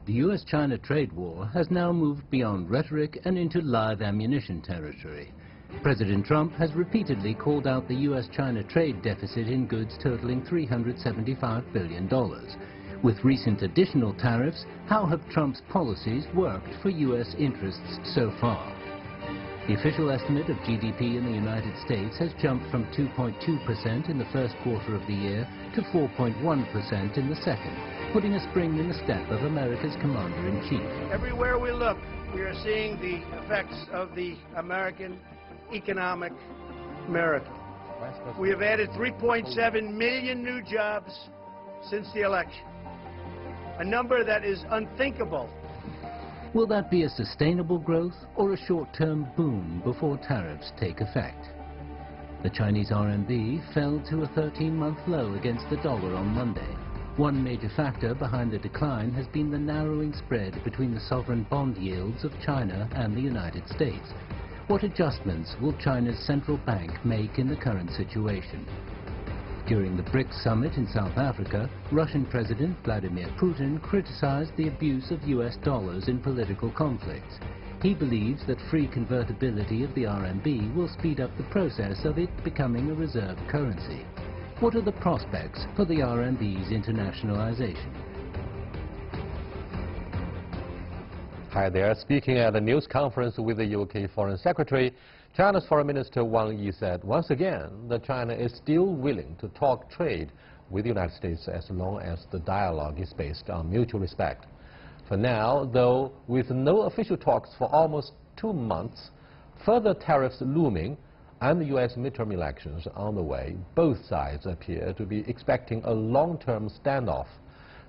The US-China trade war has now moved beyond rhetoric and into live ammunition territory. President Trump has repeatedly called out the US-China trade deficit in goods totaling $375 billion. With recent additional tariffs, how have Trump's policies worked for US interests so far? The official estimate of GDP in the United States has jumped from 2.2% in the first quarter of the year to 4.1% in the second, putting a spring in the step of America's commander-in-chief. Everywhere we look, we are seeing the effects of the American economic miracle. We have added 3.7 million new jobs since the election, a number that is unthinkable. Will that be a sustainable growth or a short-term boom before tariffs take effect? The Chinese RMB fell to a 13-month low against the dollar on Monday. One major factor behind the decline has been the narrowing spread between the sovereign bond yields of China and the United States. What adjustments will China's central bank make in the current situation? During the BRICS summit in South Africa, Russian President Vladimir Putin criticized the abuse of US dollars in political conflicts. He believes that free convertibility of the RMB will speed up the process of it becoming a reserve currency. What are the prospects for the RMB's internationalization? Hi there. Speaking at a news conference with the UK Foreign Secretary, China's Foreign Minister Wang Yi said once again that China is still willing to talk trade with the United States as long as the dialogue is based on mutual respect. For now, though, with no official talks for almost 2 months, further tariffs looming, and the U.S. midterm elections on the way, both sides appear to be expecting a long-term standoff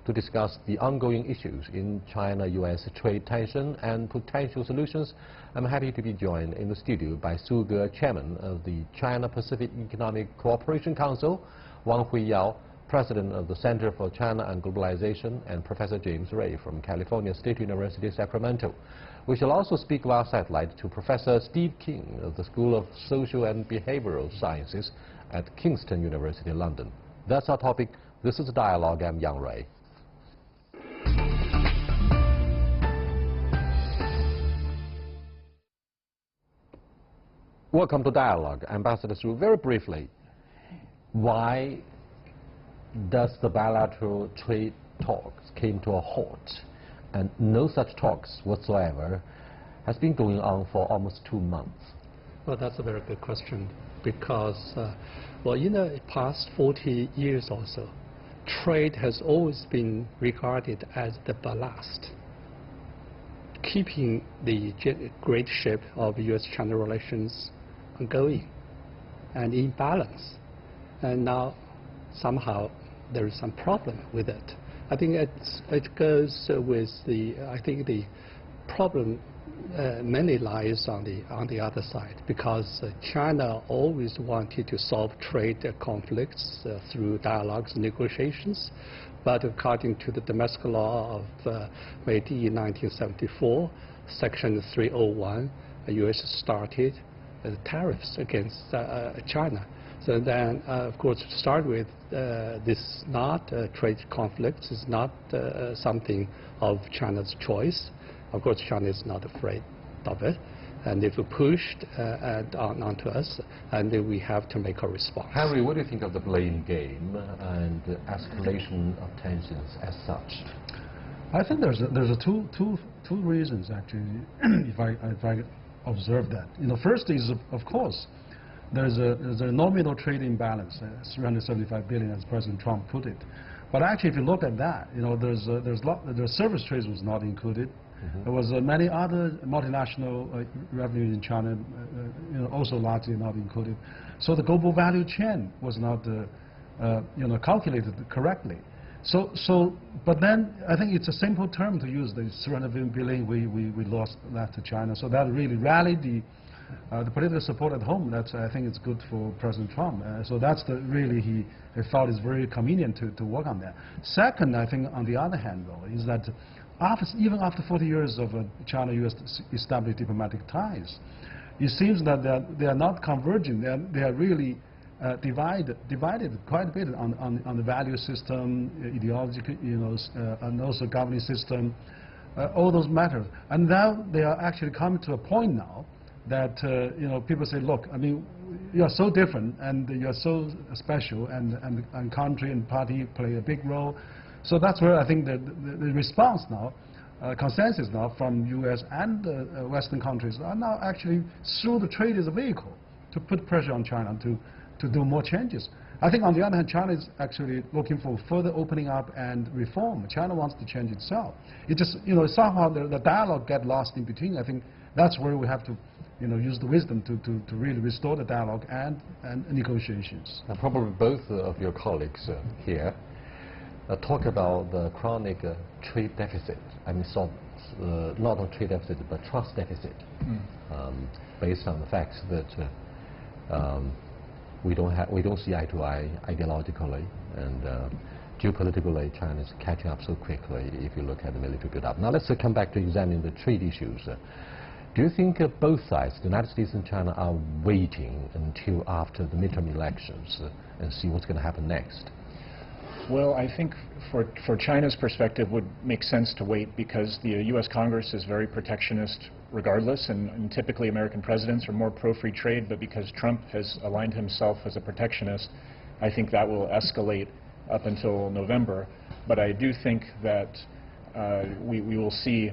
to discuss the ongoing issues in China-U.S. trade tension and potential solutions. I'm happy to be joined in the studio by Su Ge, Chairman of the China-Pacific Economic Cooperation Council, Wang Huiyao, President of the Center for China and Globalization, and Professor James Ray from California State University, Sacramento. We shall also speak via satellite to Professor Steve King of the School of Social and Behavioral Sciences at Kingston University, London. That's our topic. This is Dialogue. I'm Yang Ray. Welcome to Dialogue. Ambassador Su, very briefly, why does the bilateral trade talks came to a halt and no such talks whatsoever has been going on for almost 2 months? Well, that's a very good question because, well, in the past 40 years or so, trade has always been regarded as the ballast, keeping the great ship of U.S.-China relations going and in balance. And now somehow there is some problem with it. I think it goes with the, I think the problem mainly lies on the other side, because China always wanted to solve trade conflicts through dialogues and negotiations. But according to the domestic law of made in 1974, Section 301, the U.S. started tariffs against China. So then, of course, to start with, this is not trade conflicts, is not something of China's choice. Of course, China is not afraid of it. And if pushed onto us, and then we have to make a response. Henry, what do you think of the blame game and the escalation of tensions as such? I think there's two reasons actually, if I observe that. You know, first is of course there's a nominal trade imbalance, 375 billion, as President Trump put it. But actually, if you look at that, you know, the service trade was not included. There was many other multinational revenues in China, you know, also largely not included. So the global value chain was not, you know, calculated correctly. But then I think it's a simple term to use. The 300 billion we lost that to China. So that really rallied the political support at home. That's, I think it's good for President Trump. So that's really he felt it's very convenient to work on that. Second, I think on the other hand though, is that even after 40 years of China-U.S. established diplomatic ties, it seems that they are not converging. They are really divided quite a bit on the value system, ideology, you know, and also governing system. all those matters. And now they are actually coming to a point now that people say, look, I mean, you are so different and you are so special, and country and party play a big role. So that's where I think the response now, consensus now from U.S. and Western countries are now actually through the trade as a vehicle to put pressure on China to do more changes. I think on the other hand, China is actually looking for further opening up and reform. China wants to change itself. It just, somehow the dialogue get lost in between. I think that's where we have to, use the wisdom to really restore the dialogue and negotiations. And probably both of your colleagues here talk about the chronic trade deficit. I mean, not on trade deficit, but trust deficit, based on the fact that we don't see eye to eye ideologically, and geopolitically China is catching up so quickly if you look at the military build-up. Now let's come back to examine the trade issues. Do you think both sides, the United States and China, are waiting until after the midterm elections and see what's going to happen next? Well, I think for China's perspective would make sense to wait, because the U.S. Congress is very protectionist regardless, and typically American presidents are more pro-free trade, but because Trump has aligned himself as a protectionist, I think that will escalate up until November. But I do think that we will see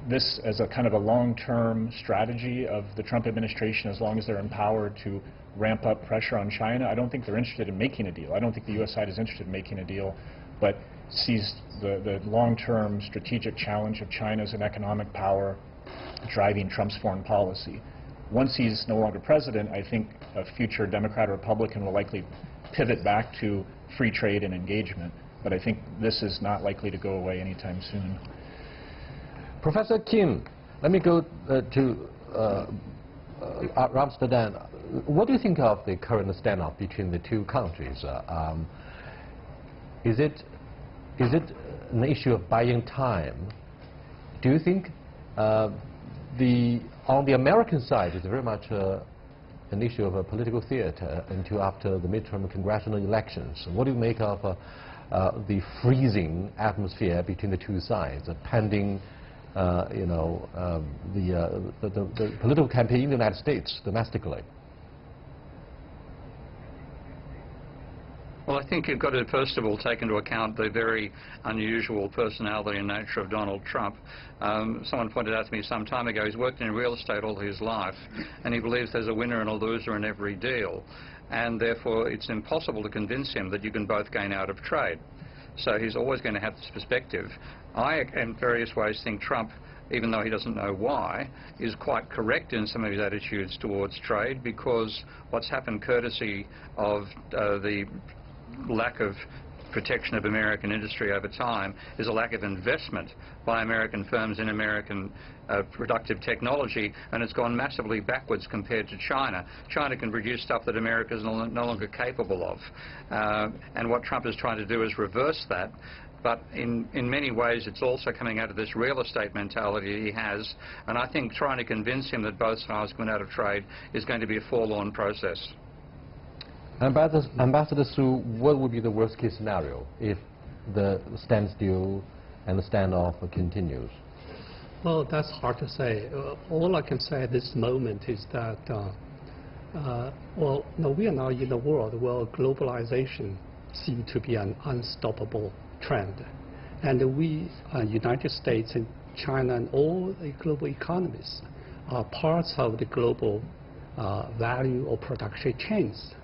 this as a kind of a long-term strategy of the Trump administration, as long as they're empowered to ramp up pressure on China. I don't think they're interested in making a deal. I don't think the U.S. side is interested in making a deal, but sees the long-term strategic challenge of China as an economic power driving Trump's foreign policy. Once he's no longer president, I think a future Democrat or Republican will likely pivot back to free trade and engagement, but I think this is not likely to go away anytime soon. Professor Kim, let me go to Amsterdam. What do you think of the current standoff between the two countries? Is it an issue of buying time? Do you think on the American side it's very much an issue of a political theater until after the midterm congressional elections? What do you make of the freezing atmosphere between the two sides, pending the political campaign in the United States domestically? Well, I think you've got to first of all take into account the very unusual personality and nature of Donald Trump. Someone pointed out to me some time ago, he's worked in real estate all his life, and he believes there's a winner and a loser in every deal, and therefore it's impossible to convince him that you can both gain out of trade. So he's always going to have this perspective. I, in various ways, think Trump, even though he doesn't know why, is quite correct in some of his attitudes towards trade, because what's happened courtesy of the lack of protection of American industry over time is a lack of investment by American firms in American productive technology, and it's gone massively backwards compared to China. China can produce stuff that America is no longer capable of, and what Trump is trying to do is reverse that. But in many ways it's also coming out of this real estate mentality he has, and I think trying to convince him that both sides going out of trade is going to be a forlorn process. Ambassador Su, what would be the worst case scenario if the standstill and the standoff continues? Well, that's hard to say. All I can say at this moment is that, well, no, we are now in a world where globalization seems to be an unstoppable trend. And we, United States and China and all the global economies are parts of the global value or production chains.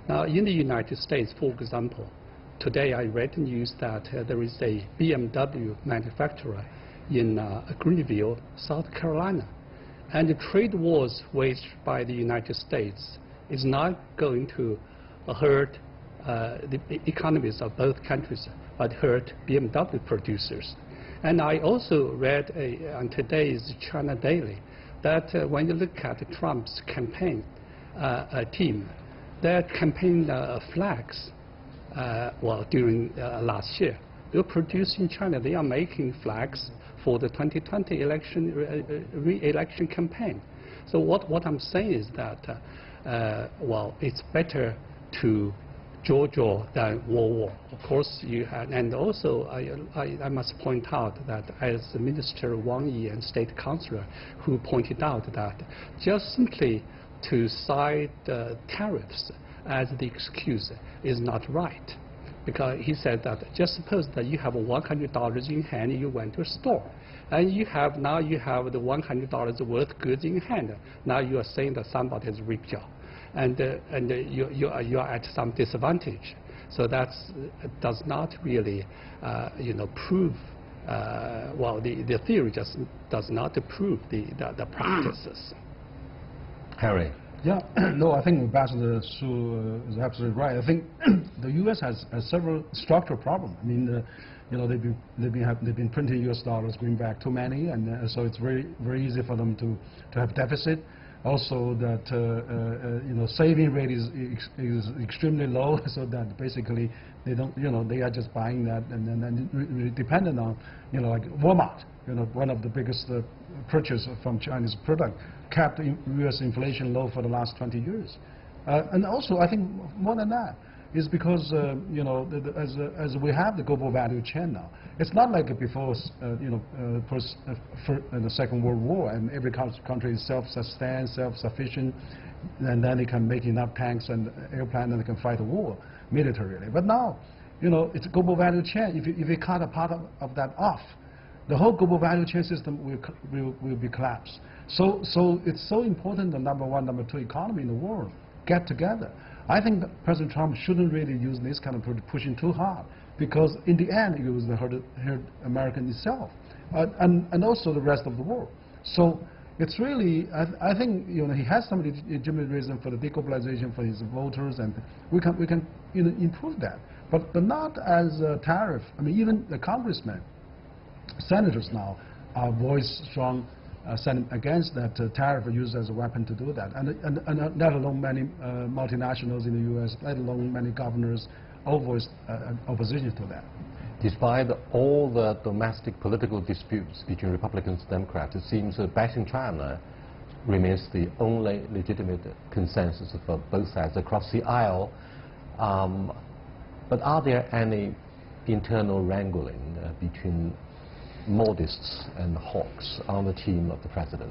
Now, in the United States, for example, today I read the news that there is a BMW manufacturer in Greenville, South Carolina. And the trade wars waged by the United States is not going to hurt the economies of both countries, but hurt BMW producers. And I also read on today's China Daily that when you look at Trump's campaign team, their campaign flags, well, during last year, they were produced in China. They are making flags for the 2020 re-election campaign. So what I'm saying is that, well, it's better to Georgia than World War. Of course, you had, and also I must point out that as Minister Wang Yi and State Councilor who pointed out that just simply to cite tariffs as the excuse is not right. Because he said that just suppose that you have $100 in hand, you went to a store, and now you have the $100 worth goods in hand. Now you are saying that somebody has ripped you, and you are at some disadvantage. So that does not really, prove. Well, the theory just does not prove the practices. Harry. Yeah, no, I think Ambassador Su is absolutely right. I think the U.S. has several structural problems. I mean, they've been printing U.S. dollars, going back too many, and so it's very easy for them to have deficit. Also, that saving rate is extremely low, so that basically they don't, they are just buying that and then dependent on, like Walmart, one of the biggest purchase from Chinese product, kept U.S. inflation low for the last 20 years. And also, I think more than that is because, as we have the global value chain now, it's not like before, in the Second World War, and every country is self-sustained, self-sufficient, and then they can make enough tanks and airplanes and they can fight a war militarily. But now, it's a global value chain. If you cut a part of that off, the whole global value chain system will be collapsed. So it's so important the number one, number two economy in the world get together. I think that President Trump shouldn't really use this kind of pushing too hard, because in the end it was hurt American itself, and also the rest of the world. So it's really, I think he has some legitimate reason for the deglobalization for his voters, and we can improve that, but not as a tariff. I mean, even the congressmen, senators now voice strong sentiment against that tariff used as a weapon to do that, and let alone many multinationals in the U.S., let alone many governors, all voiced opposition to that. Despite all the domestic political disputes between Republicans and Democrats, it seems that bashing China remains the only legitimate consensus for both sides across the aisle. But are there any internal wrangling between modists and hawks on the team of the president?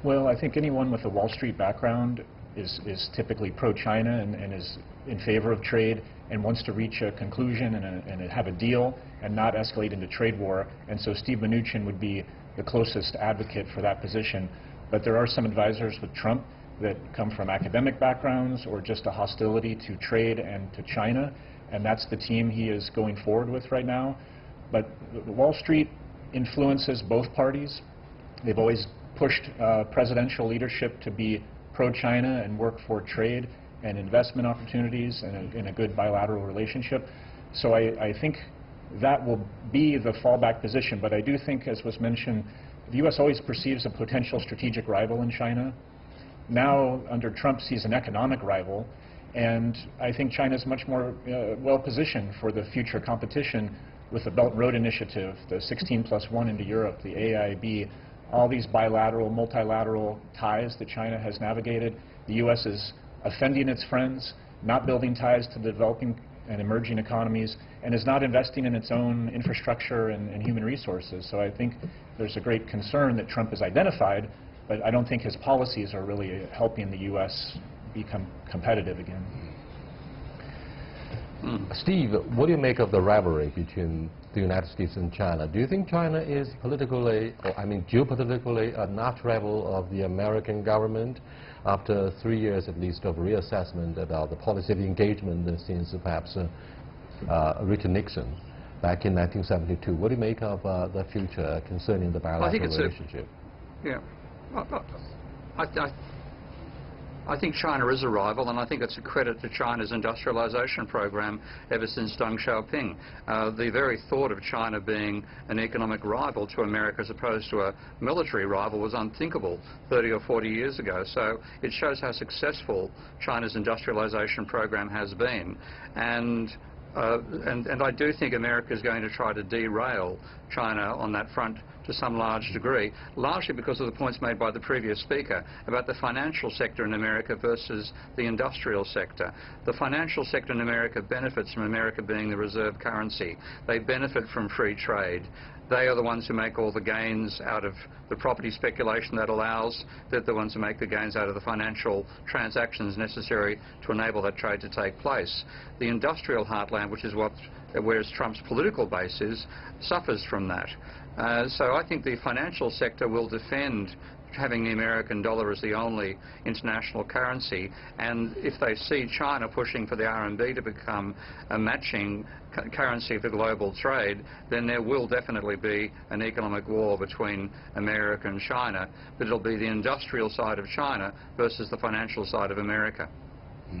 Well, I think anyone with a Wall Street background is typically pro-China and is in favor of trade and wants to reach a conclusion and have a deal and not escalate into trade war. And so Steve Mnuchin would be the closest advocate for that position. But there are some advisors with Trump that come from academic backgrounds or just a hostility to trade and to China, and that's the team he is going forward with right now. But Wall Street influences both parties. They've always pushed presidential leadership to be pro-China and work for trade and investment opportunities and in a good bilateral relationship. So I think that will be the fallback position. But I do think, as was mentioned, the U.S. always perceives a potential strategic rival in China. Now, under Trump, sees an economic rival. And I think China is much more well-positioned for the future competition with the Belt and Road Initiative, the 16+1 into Europe, the AIIB, all these bilateral, multilateral ties that China has navigated. The U.S. is offending its friends, not building ties to developing and emerging economies, and is not investing in its own infrastructure and human resources. So I think there's a great concern that Trump has identified, but I don't think his policies are really helping the U.S. become competitive again. Steve, what do you make of the rivalry between the United States and China? Do you think China is politically, or I mean geopolitically, an arch rival of the American government after 3 years at least of reassessment about the policy of engagement since perhaps Richard Nixon back in 1972? What do you make of the future concerning the bilateral relationship? I think China is a rival, and I think it's a credit to China's industrialization program ever since Deng Xiaoping. The very thought of China being an economic rival to America as opposed to a military rival was unthinkable 30 or 40 years ago. So it shows how successful China's industrialization program has been. And and I do think America is going to try to derail China on that front to some large degree, largely because of the points made by the previous speaker about the financial sector in America versus the industrial sector. The financial sector in America benefits from America being the reserve currency. They benefit from free trade. They are the ones who make all the gains out of the property speculation that allows. They're the ones who make the gains out of the financial transactions necessary to enable that trade to take place. The industrial heartland, which is where Trump's political base is, suffers from that. So I think the financial sector will defend having the American dollar as the only international currency, and if they see China pushing for the RMB to become a matching currency for global trade, then there will definitely be an economic war between America and China, but it'll be the industrial side of China versus the financial side of America.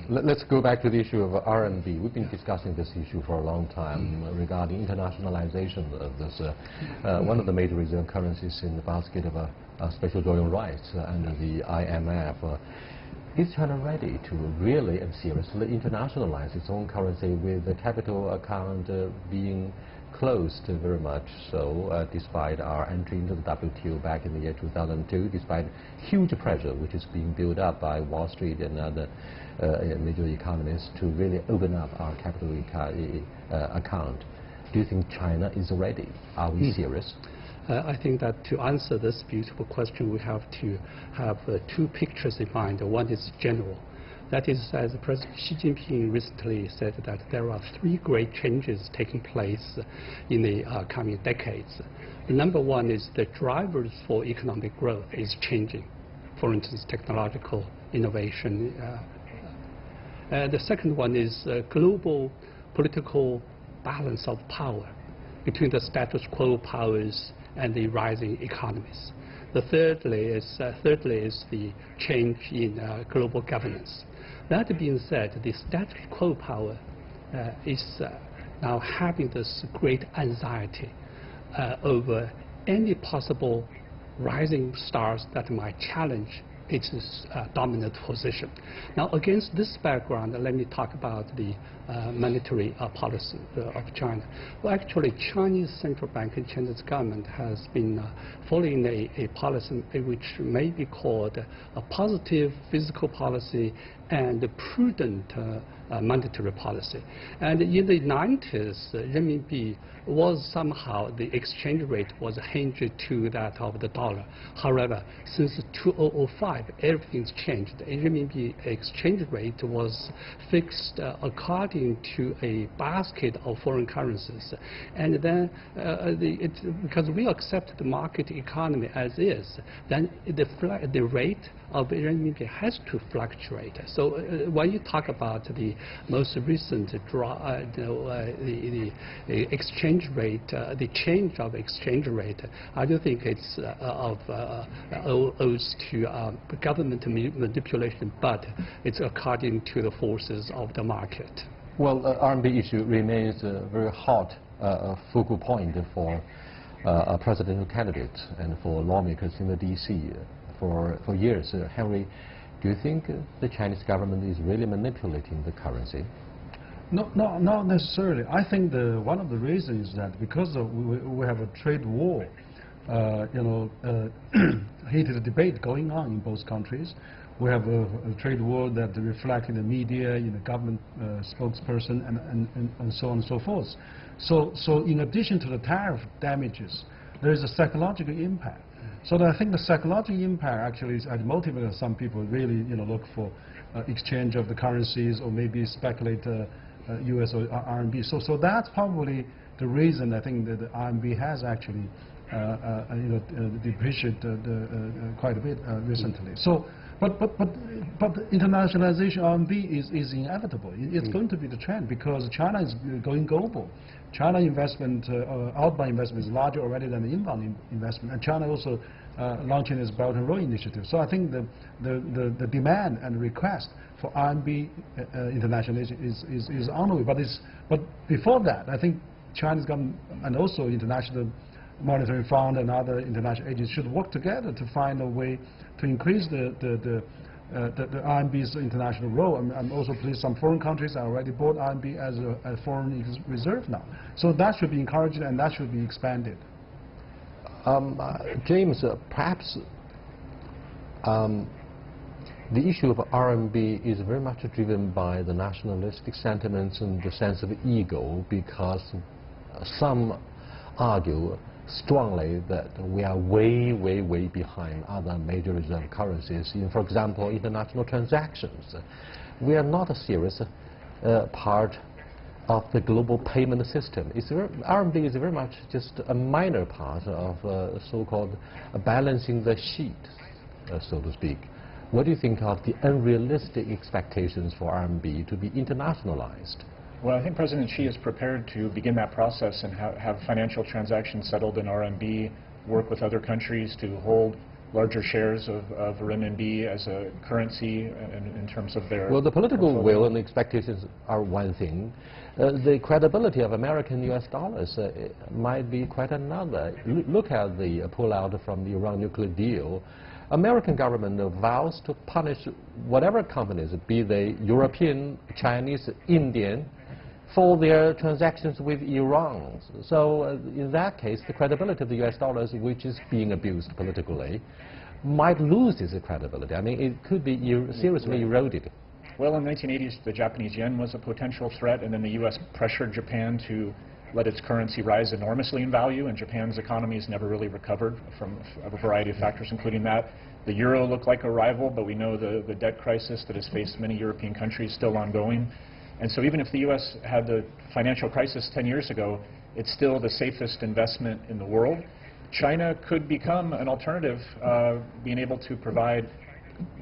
Let's go back to the issue of RMB. We've been discussing this issue for a long time regarding internationalization of this, one of the major reserve currencies in the basket of special drawing rights under the IMF. Is China ready to really and seriously internationalize its own currency with the capital account being closed very much so, despite our entry into the WTO back in the year 2002, despite huge pressure which is being built up by Wall Street and other major economists to really open up our capital account? Do you think China is ready? Are we serious? I think that to answer this beautiful question, we have to have two pictures in mind. One is general. That is, as President Xi Jinping recently said, that there are three great changes taking place in the coming decades. Number one is the drivers for economic growth is changing. For instance, technological innovation. The second one is global political balance of power between the status quo powers and the rising economies. The thirdly is the change in global governance. That being said, the status quo power is now having this great anxiety over any possible rising stars that might challenge its dominant position. Now, against this background, let me talk about the monetary policy of China. Well, actually, Chinese central bank and China's government has been following a policy which may be called a positive fiscal policy and a prudent monetary policy. And in the 90s, RMB was somehow, the exchange rate was hinged to that of the dollar. However, since 2005, everything's changed. The RMB exchange rate was fixed according to a basket of foreign currencies. And then, because we accept the market economy as is, then the rate of RMB has to fluctuate. So when you talk about the most recent the exchange rate, the change of exchange rate, I don't think it's owes to government manipulation, but it's according to the forces of the market. Well, RMB issue remains a very hot focal point for presidential candidates and for lawmakers in the D.C. for years. Henry, do you think the Chinese government is really manipulating the currency? No, not necessarily. I think one of the reasons is that because we have a trade war, heated debate going on in both countries. We have a trade war that reflects in the media, in the government spokesperson, and so on and so forth. So in addition to the tariff damages, there is a psychological impact. So I think the psychological impact actually has motivated some people really, look for exchange of the currencies or maybe speculate U.S. or RMB. So that's probably the reason I think that the RMB has actually depreciated quite a bit recently. So, but internationalization RMB is inevitable. It's going to be the trend because China is going global. China investment, outbound investment is larger already than the inbound investment, and China also launching its Belt and Road initiative. So I think the demand and request for RMB internationalization is on the way. But before that, I think China's government and also International Monetary Fund and other international agencies should work together to find a way to increase the the RMB's international role. I'm also pleased some foreign countries are already bought RMB as a foreign reserve now. So that should be encouraged and that should be expanded. James, perhaps the issue of RMB is very much driven by the nationalistic sentiments and the sense of ego, because some argue strongly that we are way, way, way behind other major reserve currencies in, for example, international transactions. We are not a serious part of the global payment system. RMB is very much just a minor part of so-called balancing the sheet, so to speak. What do you think of the unrealistic expectations for RMB to be internationalized? Well, I think President Xi is prepared to begin that process and have financial transactions settled in RMB, work with other countries to hold larger shares of renminbi as a currency in terms of their... Well, the political will and the expectations are one thing. The credibility of American US dollars might be quite another. Look at the pullout from the Iran nuclear deal. American government vows to punish whatever companies, be they European, Chinese, Indian, for their transactions with Iran. So in that case, the credibility of the US dollars, which is being abused politically, might lose its credibility. I mean, it could be seriously eroded. Well, in the 1980s, the Japanese yen was a potential threat, and then the US pressured Japan to let its currency rise enormously in value, and Japan's economy has never really recovered from a variety of factors, including that. The euro looked like a rival, but we know the debt crisis that has faced many European countries is still ongoing. And so even if the U.S. had the financial crisis 10 years ago, it's still the safest investment in the world. China could become an alternative, being able to provide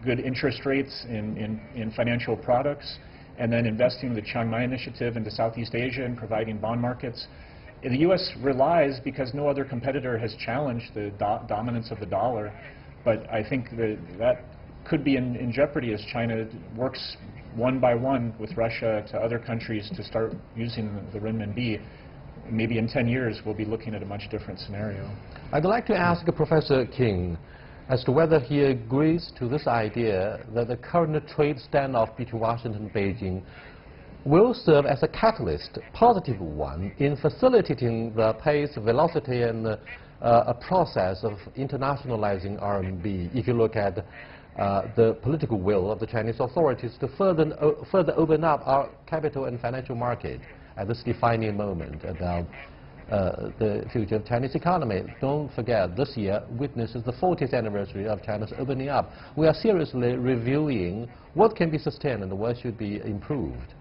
good interest rates in financial products, and then investing in the Chiang Mai initiative into Southeast Asia and providing bond markets. The U.S. relies, because no other competitor has challenged the dominance of the dollar, but I think that could be in jeopardy as China works one by one with Russia to other countries to start using the renminbi. Maybe in 10 years we'll be looking at a much different scenario. I'd like to ask Professor King as to whether he agrees to this idea that the current trade standoff between Washington and Beijing will serve as a catalyst, positive one, in facilitating the pace, velocity, and a process of internationalizing RMB. If you look at the political will of the Chinese authorities to further open up our capital and financial market at this defining moment about the future of Chinese economy. Don't forget, this year witnesses the 40th anniversary of China's opening up. We are seriously reviewing what can be sustained and what should be improved.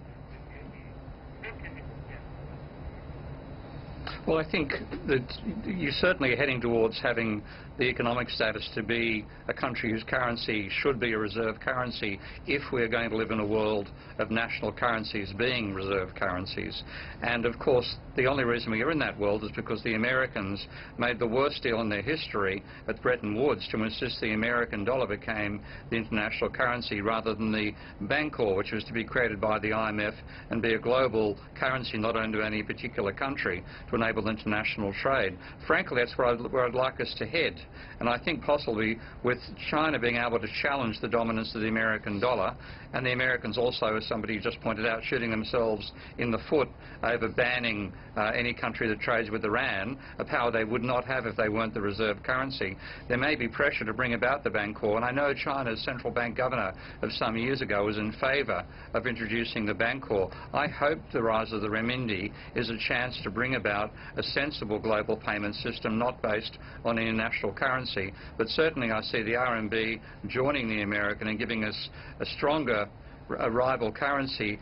Well, I think that you're certainly heading towards having the economic status to be a country whose currency should be a reserve currency if we're going to live in a world of national currencies being reserve currencies. And of course, the only reason we are in that world is because the Americans made the worst deal in their history at Bretton Woods to insist the American dollar became the international currency rather than the Bancor, which was to be created by the IMF and be a global currency not owned to any particular country to enable international trade. Frankly, that's where I'd like us to head. And I think possibly with China being able to challenge the dominance of the American dollar, and the Americans also, as somebody just pointed out, shooting themselves in the foot over banning any country that trades with Iran, a power they would not have if they weren't the reserve currency. There may be pressure to bring about the Bancor, and I know China's central bank governor of some years ago was in favor of introducing the Bancor. I hope the rise of the renminbi is a chance to bring about a sensible global payment system not based on any national currency, but certainly I see the RMB joining the American and giving us a stronger rival currency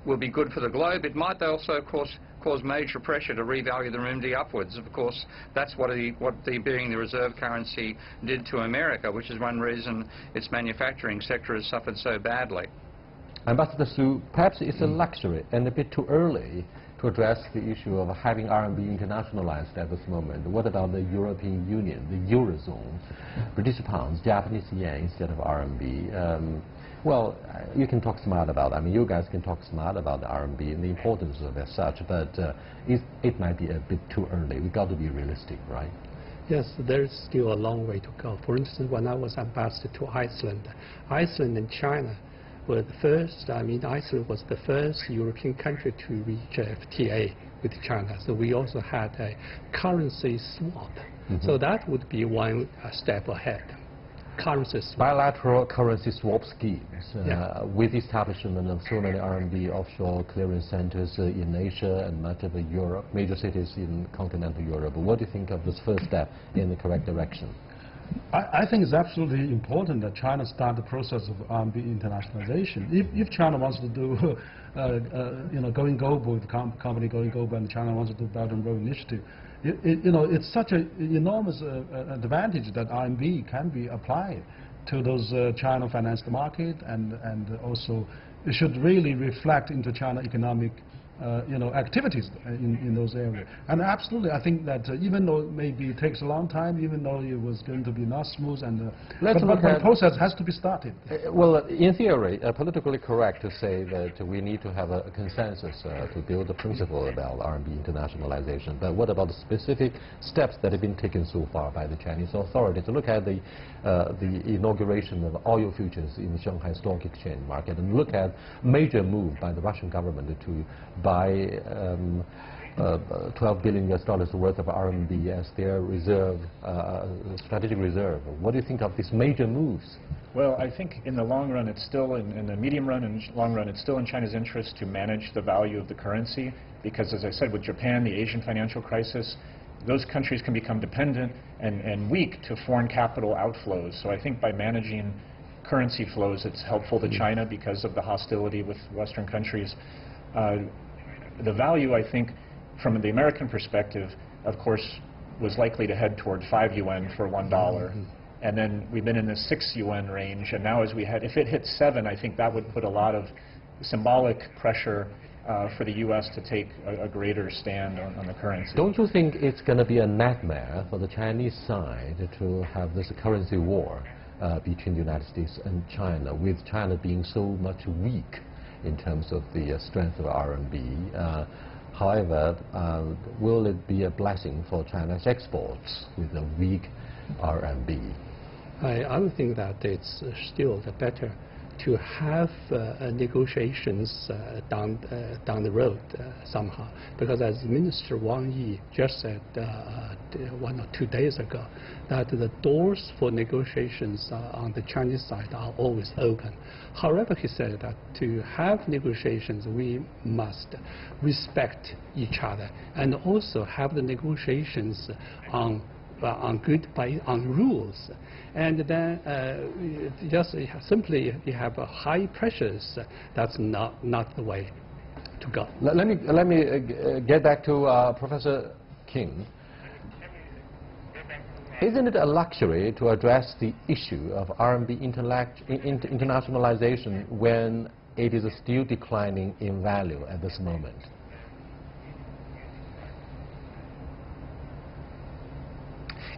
will be good for the globe. It might also cause major pressure to revalue the renminbi upwards. Of course, that's what being the reserve currency did to America, which is one reason its manufacturing sector has suffered so badly. Ambassador Su, perhaps it's a luxury and a bit too early to address the issue of having RMB internationalized at this moment. What about the European Union, the Eurozone, British pounds, Japanese yen instead of RMB? Well, you can talk smart about it. I mean, you guys can talk smart about the RMB and the importance of it as such, but it might be a bit too early. We've got to be realistic, right? Yes, there's still a long way to go. For instance, when I was ambassador to Iceland, Iceland and China were the first, Iceland was the first European country to reach FTA with China. So we also had a currency swap. So that would be one step ahead. Currency swap. Bilateral currency swap schemes. With the establishment of so many RMB offshore clearing centers in Asia and much of Europe, major cities in continental Europe. What do you think of this first step in the correct direction? I think it's absolutely important that China start the process of RMB internationalization. If China wants to do, going global, with the company going global, and China wants to do Belt and Road Initiative, it's such an enormous advantage that RMB can be applied to those China financed market, and also it should really reflect into China economic activities in those areas. And absolutely, I think that even though maybe it takes a long time, even though it was going to be not smooth, and but the process has to be started. Well, in theory, politically correct to say that we need to have a consensus to build the principle about RMB internationalization. But what about the specific steps that have been taken so far by the Chinese authorities? Look at the inauguration of oil futures in the Shanghai Stock Exchange market, and look at major move by the Russian government to buy $12 billion worth of RMB as their reserve, strategic reserve. What do you think of these major moves? Well, I think in the long run, it's still in the medium run and long run, it's still in China's interest to manage the value of the currency, because, as I said, with Japan, the Asian financial crisis, those countries can become dependent and weak to foreign capital outflows. So I think by managing currency flows, it's helpful to China because of the hostility with Western countries. The value, I think, from the American perspective, of course, was likely to head toward 5 yuan for $1. And then we've been in the 6 yuan range, and now as we head, if it hits 7, I think that would put a lot of symbolic pressure for the U.S. to take a greater stand on the currency. Don't you think it's going to be a nightmare for the Chinese side to have this currency war between the United States and China, with China being so much weak in terms of the strength of RMB? However, will it be a blessing for China's exports with a weak RMB? I would think that it's still better to have negotiations down the road somehow, because as Minister Wang Yi just said 1 or 2 days ago, that the doors for negotiations on the Chinese side are always open. However, he said that to have negotiations, we must respect each other and also have the negotiations on rules, and then just simply you have high pressures. That's not the way to go. Let me get back to Professor King. Isn't it a luxury to address the issue of RMB internationalization when it is still declining in value at this moment?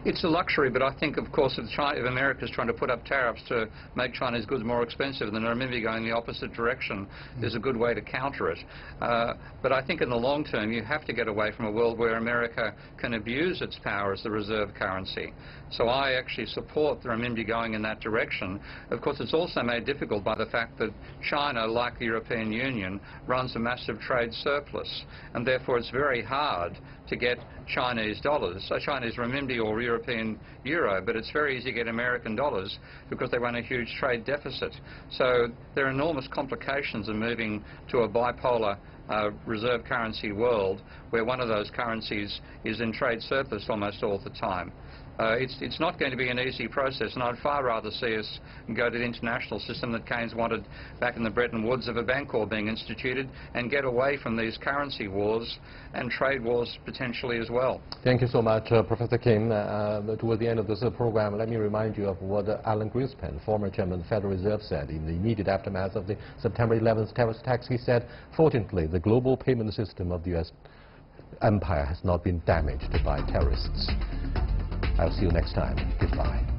It's a luxury, but I think, of course, if America is trying to put up tariffs to make Chinese goods more expensive, and the RMB going the opposite direction is a good way to counter it. But I think in the long term, you have to get away from a world where America can abuse its power as the reserve currency. So I actually support the RMB going in that direction. Of course, it's also made difficult by the fact that China, like the European Union, runs a massive trade surplus, and therefore it's very hard to get Chinese dollars, so Chinese renminbi or European euro, but it's very easy to get American dollars because they run a huge trade deficit. So there are enormous complications in moving to a bipolar reserve currency world where one of those currencies is in trade surplus almost all the time. It's not going to be an easy process, and I'd far rather see us go to the international system that Keynes wanted back in the Bretton Woods of a Bancor being instituted, and get away from these currency wars and trade wars potentially as well. Thank you so much, Professor Kim. Toward the end of this program, let me remind you of what Alan Greenspan, former chairman of the Federal Reserve, said in the immediate aftermath of the September 11th terrorist attacks. He said, "Fortunately, the global payment system of the U.S. empire has not been damaged by terrorists." I'll see you next time. Goodbye.